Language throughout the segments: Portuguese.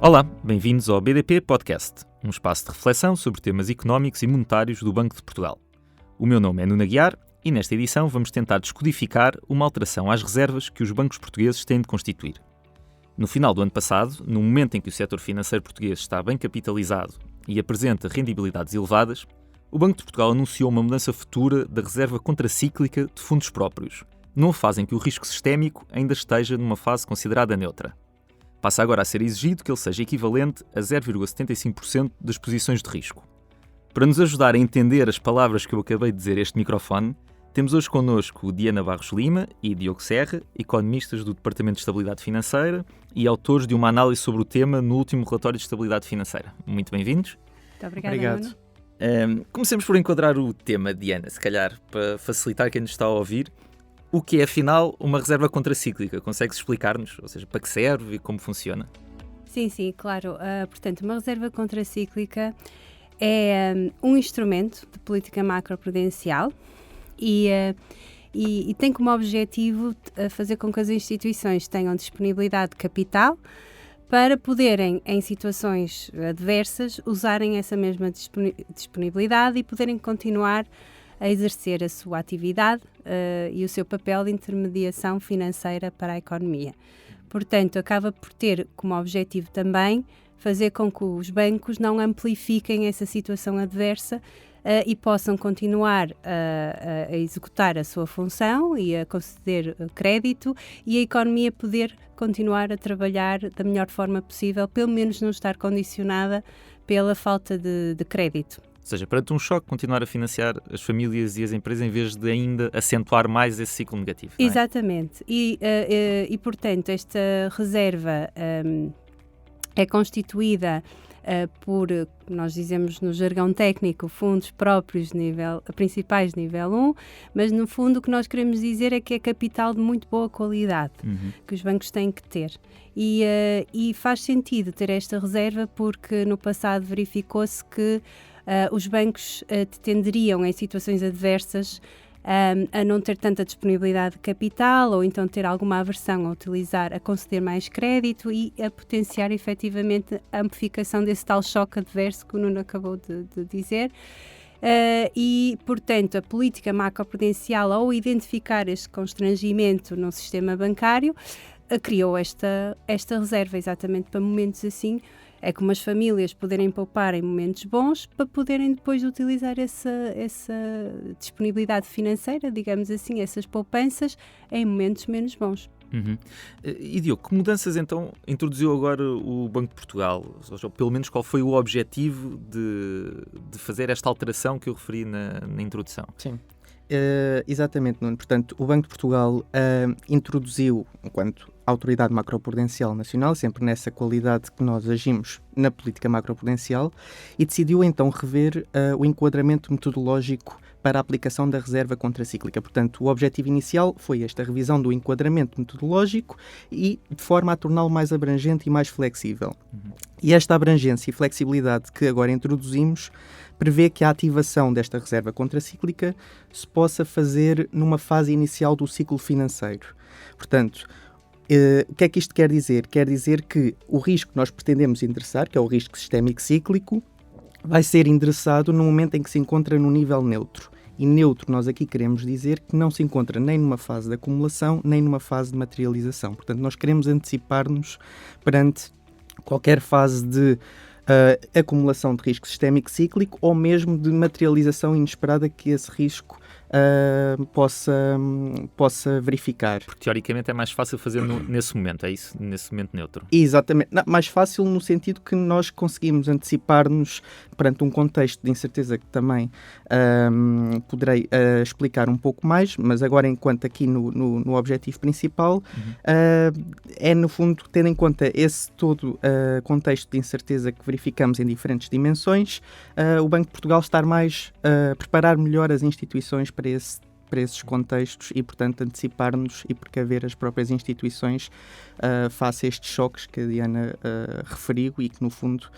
Olá, bem-vindos ao BDP Podcast, um espaço de reflexão sobre temas económicos e monetários do Banco de Portugal. O meu nome é Nuno Aguiar e nesta edição vamos tentar descodificar uma alteração às reservas que os bancos portugueses têm de constituir. No final do ano passado, no momento em que o setor financeiro português está bem capitalizado e apresenta rendibilidades elevadas, o Banco de Portugal anunciou uma mudança futura da reserva contracíclica de fundos próprios, numa fase em que o risco sistémico ainda esteja numa fase considerada neutra. Passa agora a ser exigido que ele seja equivalente a 0,75% das posições de risco. Para nos ajudar a entender as palavras que eu acabei de dizer a este microfone, temos hoje connosco Diana Barros Lima e Diogo Serra, economistas do Departamento de Estabilidade Financeira e autores de uma análise sobre o tema no último relatório de estabilidade financeira. Muito bem-vindos. Muito obrigado. Comecemos por enquadrar o tema, Diana, se calhar, para facilitar quem nos está a ouvir. O que é, afinal, uma reserva contracíclica? Consegue-se explicar-nos? Ou seja, para que serve e como funciona? Sim, claro. Portanto, uma reserva contracíclica é um instrumento de política macroprudencial e tem como objetivo fazer com que as instituições tenham disponibilidade de capital para poderem, em situações adversas, usarem essa mesma disponibilidade e poderem continuar a exercer a sua atividade e o seu papel de intermediação financeira para a economia. Portanto, acaba por ter como objetivo também fazer com que os bancos não amplifiquem essa situação adversa e possam continuar a executar a sua função e a conceder crédito e a economia poder continuar a trabalhar da melhor forma possível, pelo menos não estar condicionada pela falta de crédito. Ou seja, perante um choque, continuar a financiar as famílias e as empresas em vez de ainda acentuar mais esse ciclo negativo. Não é? Exatamente. E, portanto, esta reserva é constituída por, nós dizemos no jargão técnico, fundos próprios principais de nível 1, mas no fundo o que nós queremos dizer é que é capital de muito boa qualidade, que os bancos têm que ter. E faz sentido ter esta reserva porque no passado verificou-se que os bancos tenderiam, em situações adversas, a não ter tanta disponibilidade de capital ou então ter alguma aversão a conceder mais crédito e a potenciar efetivamente a amplificação desse tal choque adverso que o Nuno acabou de dizer. E, portanto, a política macroprudencial, ao identificar este constrangimento no sistema bancário, criou esta reserva exatamente para momentos assim. É como as famílias poderem poupar em momentos bons para poderem depois utilizar essa disponibilidade financeira, digamos assim, essas poupanças, em momentos menos bons. E Diogo, que mudanças então introduziu agora o Banco de Portugal? Ou seja, pelo menos qual foi o objetivo de fazer esta alteração que eu referi na introdução? Sim. Exatamente, Nuno. Portanto, o Banco de Portugal introduziu, enquanto Autoridade Macroprudencial Nacional, sempre nessa qualidade que nós agimos na política macroprudencial, e decidiu então rever o enquadramento metodológico para a aplicação da reserva contracíclica. Portanto, o objetivo inicial foi esta revisão do enquadramento metodológico e de forma a torná-lo mais abrangente e mais flexível. E esta abrangência e flexibilidade que agora introduzimos prevê que a ativação desta reserva contracíclica se possa fazer numa fase inicial do ciclo financeiro. Portanto, o que é que isto quer dizer? Quer dizer que o risco que nós pretendemos endereçar, que é o risco sistémico cíclico, vai ser endereçado no momento em que se encontra no nível neutro. E neutro, nós aqui queremos dizer que não se encontra nem numa fase de acumulação, nem numa fase de materialização. Portanto, nós queremos antecipar-nos perante qualquer fase de acumulação de risco sistémico cíclico ou mesmo de materialização inesperada que esse risco possa verificar. Porque teoricamente é mais fácil fazer nesse momento, é isso? Nesse momento neutro. Exatamente. Não, mais fácil no sentido que nós conseguimos antecipar-nos perante um contexto de incerteza que também poderei explicar um pouco mais, mas agora enquanto aqui no objetivo principal, é no fundo tendo em conta esse todo contexto de incerteza que verificamos em diferentes dimensões, o Banco de Portugal estar mais a preparar melhor as instituições para esses contextos e, portanto, antecipar-nos e precaver as próprias instituições face a estes choques que a Diana referiu e que, no fundo,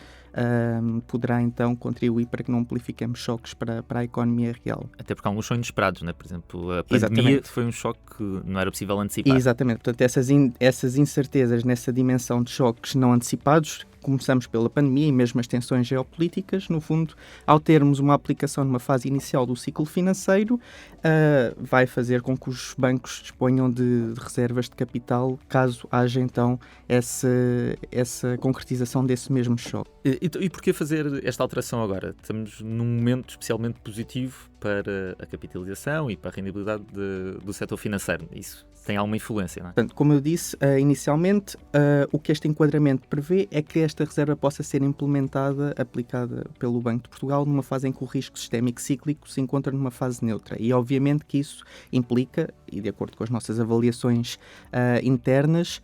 poderá, então, contribuir para que não amplifiquemos choques para a economia real. Até porque alguns são inesperados, né? Por exemplo, a pandemia foi um choque que não era possível antecipar. Exatamente. Portanto, essas incertezas nessa dimensão de choques não antecipados começamos pela pandemia e mesmo as tensões geopolíticas, no fundo, ao termos uma aplicação numa fase inicial do ciclo financeiro, vai fazer com que os bancos disponham de reservas de capital, caso haja então essa concretização desse mesmo choque. E porquê fazer esta alteração agora? Estamos num momento especialmente positivo para a capitalização e para a rendibilidade do setor financeiro. Isso tem alguma influência, não é? Portanto, como eu disse inicialmente, o que este enquadramento prevê é que esta reserva possa ser implementada, aplicada pelo Banco de Portugal, numa fase em que o risco sistémico cíclico se encontra numa fase neutra. E, obviamente, que isso implica, e de acordo com as nossas avaliações internas,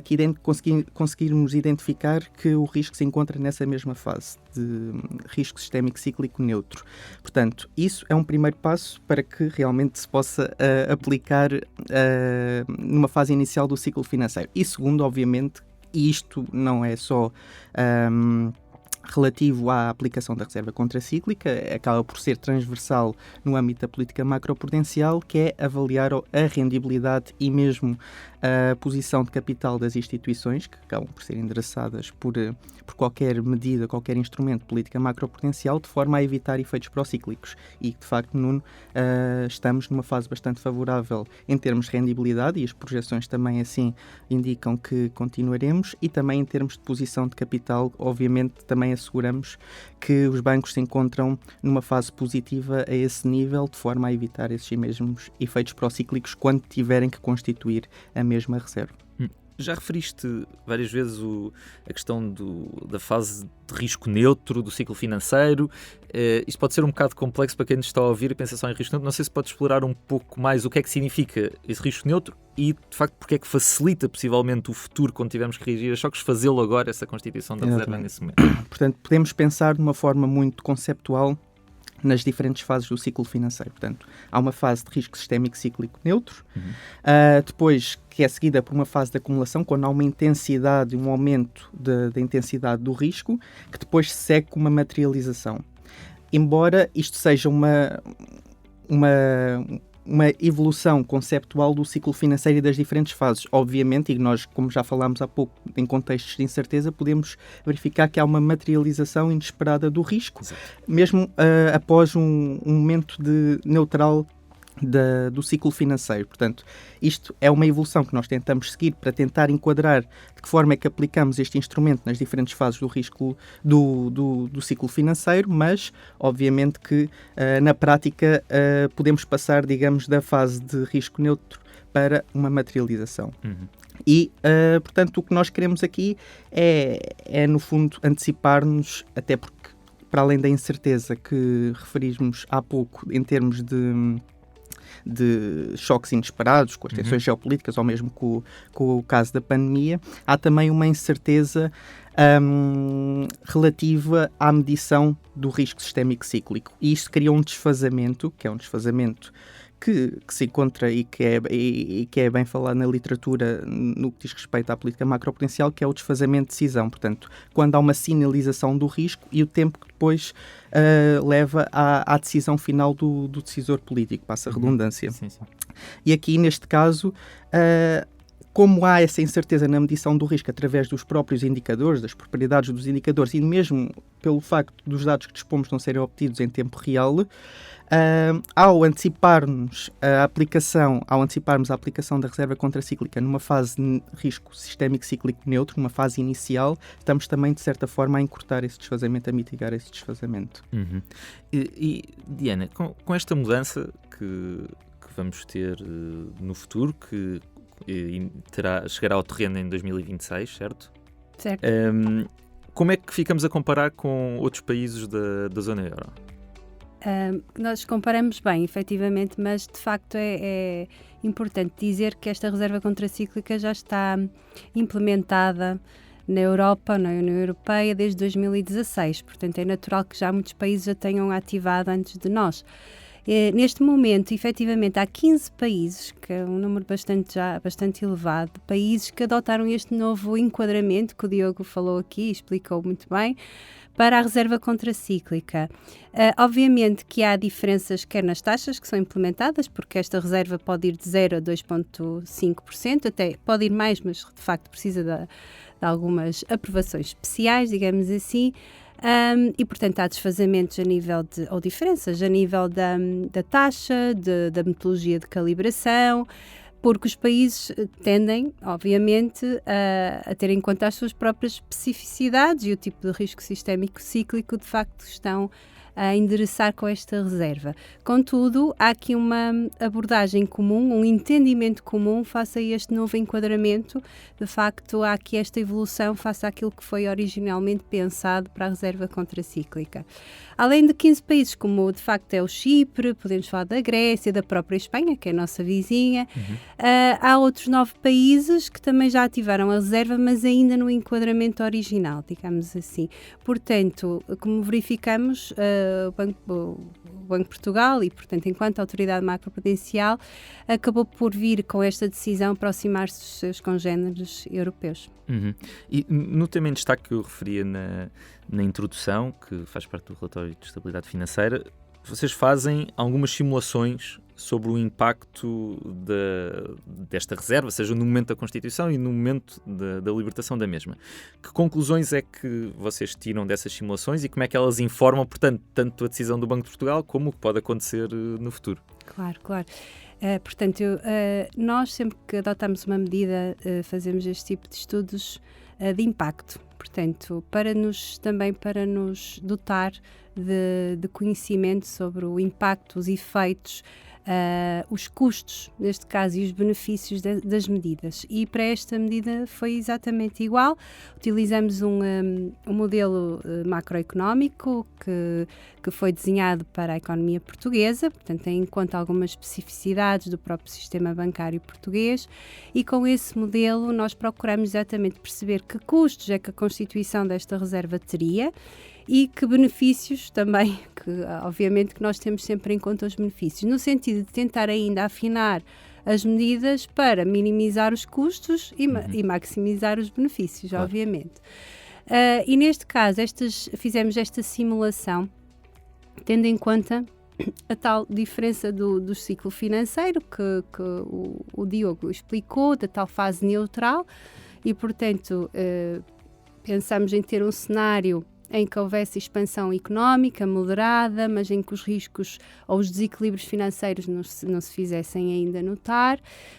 que conseguirmos identificar que o risco se encontra nessa mesma fase de risco sistémico cíclico neutro. Portanto, isso é um primeiro passo para que realmente se possa aplicar numa fase inicial do ciclo financeiro. E segundo, obviamente, isto não é só relativo à aplicação da reserva contracíclica, acaba por ser transversal no âmbito da política macroprudencial, que é avaliar a rendibilidade e mesmo a posição de capital das instituições, que acabam por ser endereçadas por qualquer medida, qualquer instrumento de política macroprudencial, de forma a evitar efeitos procíclicos. E, de facto, Nuno, estamos numa fase bastante favorável em termos de rendibilidade, e as projeções também assim indicam que continuaremos, e também em termos de posição de capital, obviamente, também asseguramos que os bancos se encontram numa fase positiva a esse nível, de forma a evitar esses mesmos efeitos procíclicos quando tiverem que constituir a mesma reserva. Já referiste várias vezes a questão da fase de risco neutro do ciclo financeiro. Isto pode ser um bocado complexo para quem nos está a ouvir e pensa só em risco neutro. Não sei se pode explorar um pouco mais o que é que significa esse risco neutro e, de facto, porque é que facilita possivelmente o futuro, quando tivermos que reagir a choques, fazê-lo agora, essa constituição da reserva nesse momento. Portanto, podemos pensar de uma forma muito conceptual nas diferentes fases do ciclo financeiro. Portanto, há uma fase de risco sistémico cíclico neutro, depois que é seguida por uma fase de acumulação, quando há uma intensidade, um aumento da intensidade do risco, que depois se segue com uma materialização. Embora isto seja uma evolução conceptual do ciclo financeiro e das diferentes fases. Obviamente, e nós, como já falámos há pouco, em contextos de incerteza, podemos verificar que há uma materialização inesperada do risco, Exato. mesmo após um momento neutral do ciclo financeiro. Portanto, isto é uma evolução que nós tentamos seguir para tentar enquadrar de que forma é que aplicamos este instrumento nas diferentes fases do risco do ciclo financeiro, mas obviamente que na prática podemos passar, digamos, da fase de risco neutro para uma materialização. E, portanto, o que nós queremos aqui é no fundo, antecipar-nos, até porque, para além da incerteza que referimos há pouco em termos de choques inesperados, com as tensões geopolíticas, ou mesmo com o caso da pandemia, há também uma incerteza relativa à medição do risco sistémico cíclico. E isto cria um desfazamento, que é um desfazamento que se encontra e que é bem falado na literatura no que diz respeito à política macroprudencial, que é o desfazamento de decisão. Portanto, quando há uma sinalização do risco e o tempo que depois leva à decisão final do decisor político, passa a redundância. Sim. E aqui, neste caso, como há essa incerteza na medição do risco através dos próprios indicadores, das propriedades dos indicadores e mesmo pelo facto dos dados que dispomos não serem obtidos em tempo real, ao anteciparmos a aplicação da reserva contracíclica numa fase de risco sistémico cíclico neutro, numa fase inicial, estamos também, de certa forma, a encurtar esse desfazamento, a mitigar esse desfazamento. E Diana, com esta mudança que vamos ter no futuro, que chegará ao terreno em 2026, certo? Certo. Como é que ficamos a comparar com outros países da zona euro? Nós comparamos bem, efetivamente, mas de facto é importante dizer que esta reserva contracíclica já está implementada na Europa, na União Europeia, desde 2016. Portanto, é natural que já muitos países a tenham ativado antes de nós. Neste momento, efetivamente, há 15 países, que é um número bastante elevado, de países que adotaram este novo enquadramento, que o Diogo falou aqui e explicou muito bem, para a reserva contracíclica. Obviamente que há diferenças quer nas taxas que são implementadas, porque esta reserva pode ir de 0 a 2,5%, até pode ir mais, mas de facto precisa de algumas aprovações especiais, digamos assim. E, portanto, há desfazamentos ou diferenças a nível da taxa, da metodologia de calibração, porque os países tendem, obviamente, a ter em conta as suas próprias especificidades e o tipo de risco sistémico cíclico, de facto, estão a endereçar com esta reserva. Contudo, há aqui uma abordagem comum, um entendimento comum face a este novo enquadramento. De facto, há aqui esta evolução face àquilo que foi originalmente pensado para a reserva contracíclica. Além de 15 países, como de facto é o Chipre, podemos falar da Grécia, da própria Espanha, que é a nossa vizinha, há outros 9 países que também já ativaram a reserva, mas ainda no enquadramento original, digamos assim. Portanto, como verificamos, o Banco de Portugal e, portanto, enquanto autoridade macroprudencial, acabou por vir com esta decisão aproximar-se dos seus congêneres europeus. E no tema em destaque que eu referia na introdução, que faz parte do relatório de estabilidade financeira, vocês fazem algumas simulações sobre o impacto desta reserva, seja no momento da Constituição e no momento da libertação da mesma. Que conclusões é que vocês tiram dessas simulações e como é que elas informam, portanto, tanto a decisão do Banco de Portugal como o que pode acontecer no futuro? Claro. Portanto, nós sempre que adotamos uma medida, fazemos este tipo de estudos de impacto. Portanto, para nos dotar de conhecimento sobre o impacto, os efeitos, os custos, neste caso, e os benefícios das medidas. E para esta medida foi exatamente igual. Utilizamos um modelo macroeconómico que foi desenhado para a economia portuguesa, portanto tem em conta algumas especificidades do próprio sistema bancário português, e com esse modelo nós procuramos exatamente perceber que custos é que a constituição desta reserva teria e que benefícios também, que obviamente que nós temos sempre em conta os benefícios, no sentido de tentar ainda afinar as medidas para minimizar os custos e maximizar os benefícios, claro. Obviamente. E neste caso, fizemos esta simulação, tendo em conta a tal diferença do ciclo financeiro que o Diogo explicou, da tal fase neutral, e portanto pensamos em ter um cenário em que houvesse expansão económica moderada, mas em que os riscos ou os desequilíbrios financeiros não se fizessem ainda notar,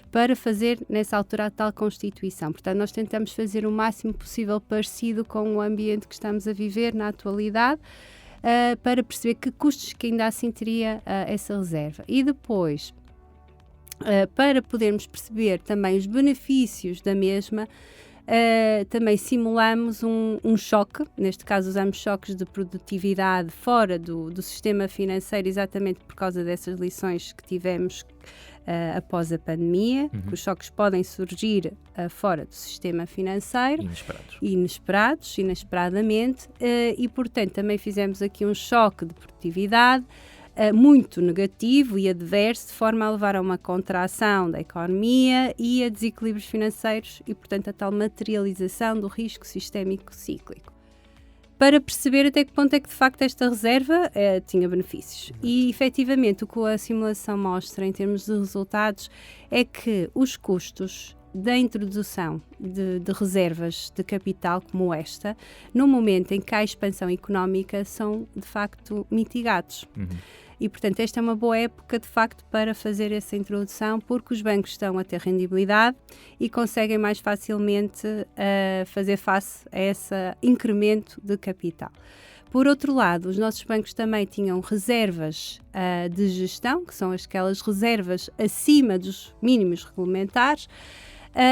para fazer nessa altura a tal constituição. Portanto, nós tentamos fazer o máximo possível parecido com o ambiente que estamos a viver na atualidade, para perceber que custos que ainda assim teria essa reserva. E depois, para podermos perceber também os benefícios da mesma, também simulamos um choque, neste caso usamos choques de produtividade fora do sistema financeiro, exatamente por causa dessas lições que tivemos após a pandemia, que os choques podem surgir fora do sistema financeiro. Inesperadamente, e portanto também fizemos aqui um choque de produtividade muito negativo e adverso, de forma a levar a uma contração da economia e a desequilíbrios financeiros e, portanto, a tal materialização do risco sistémico cíclico. Para perceber até que ponto é que, de facto, esta reserva tinha benefícios. E, efetivamente, o que a simulação mostra, em termos de resultados, é que os custos da introdução de reservas de capital como esta, no momento em que há expansão económica, são, de facto, mitigados. E, portanto, esta é uma boa época, de facto, para fazer essa introdução, porque os bancos estão a ter rendibilidade e conseguem mais facilmente fazer face a esse incremento de capital. Por outro lado, os nossos bancos também tinham reservas de gestão, que são aquelas reservas acima dos mínimos regulamentares,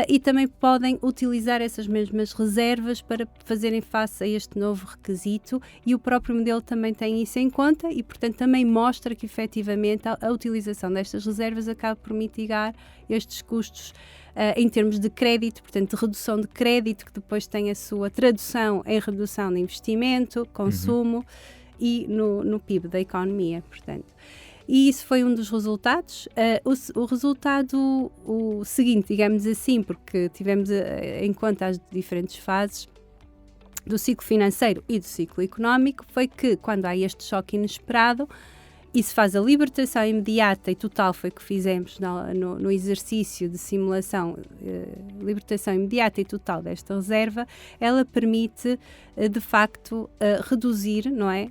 e também podem utilizar essas mesmas reservas para fazerem face a este novo requisito, e o próprio modelo também tem isso em conta e, portanto, também mostra que efetivamente a utilização destas reservas acaba por mitigar estes custos em termos de crédito, portanto, de redução de crédito, que depois tem a sua tradução em redução de investimento, consumo e no PIB da economia, portanto. E isso foi um dos resultados. O resultado, o seguinte, digamos assim, porque tivemos em conta as diferentes fases do ciclo financeiro e do ciclo económico, foi que quando há este choque inesperado, e se faz a libertação imediata e total, foi o que fizemos no exercício de simulação, libertação imediata e total desta reserva, ela permite, de facto, reduzir, não é,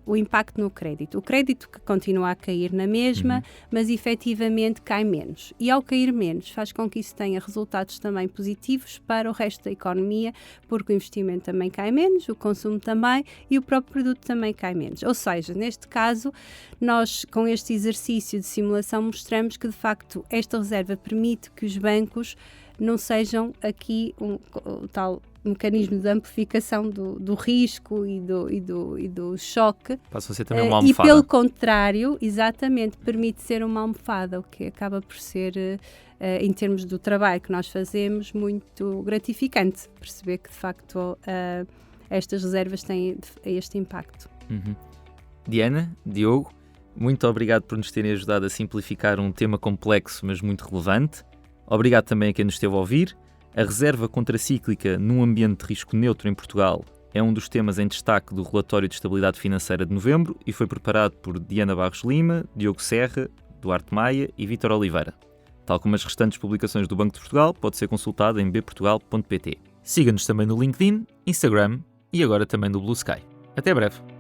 o impacto no crédito. O crédito que continua a cair na mesma, mas efetivamente cai menos. E ao cair menos, faz com que isso tenha resultados também positivos para o resto da economia, porque o investimento também cai menos, o consumo também e o próprio produto também cai menos. Ou seja, neste caso, nós, com este exercício de simulação, mostramos que, de facto, esta reserva permite que os bancos não sejam aqui o tal mecanismo de amplificação do risco e do choque. Passa a ser também uma almofada. E, pelo contrário, exatamente, permite ser uma almofada, o que acaba por ser, em termos do trabalho que nós fazemos, muito gratificante. Perceber que, de facto, estas reservas têm este impacto. Diana, Diogo, muito obrigado por nos terem ajudado a simplificar um tema complexo, mas muito relevante. Obrigado também a quem nos esteve a ouvir. A reserva contracíclica num ambiente de risco neutro em Portugal é um dos temas em destaque do Relatório de Estabilidade Financeira de novembro e foi preparado por Diana Barros Lima, Diogo Serra, Duarte Maia e Vítor Oliveira. Tal como as restantes publicações do Banco de Portugal, pode ser consultado em bportugal.pt. Siga-nos também no LinkedIn, Instagram e agora também no Blue Sky. Até breve!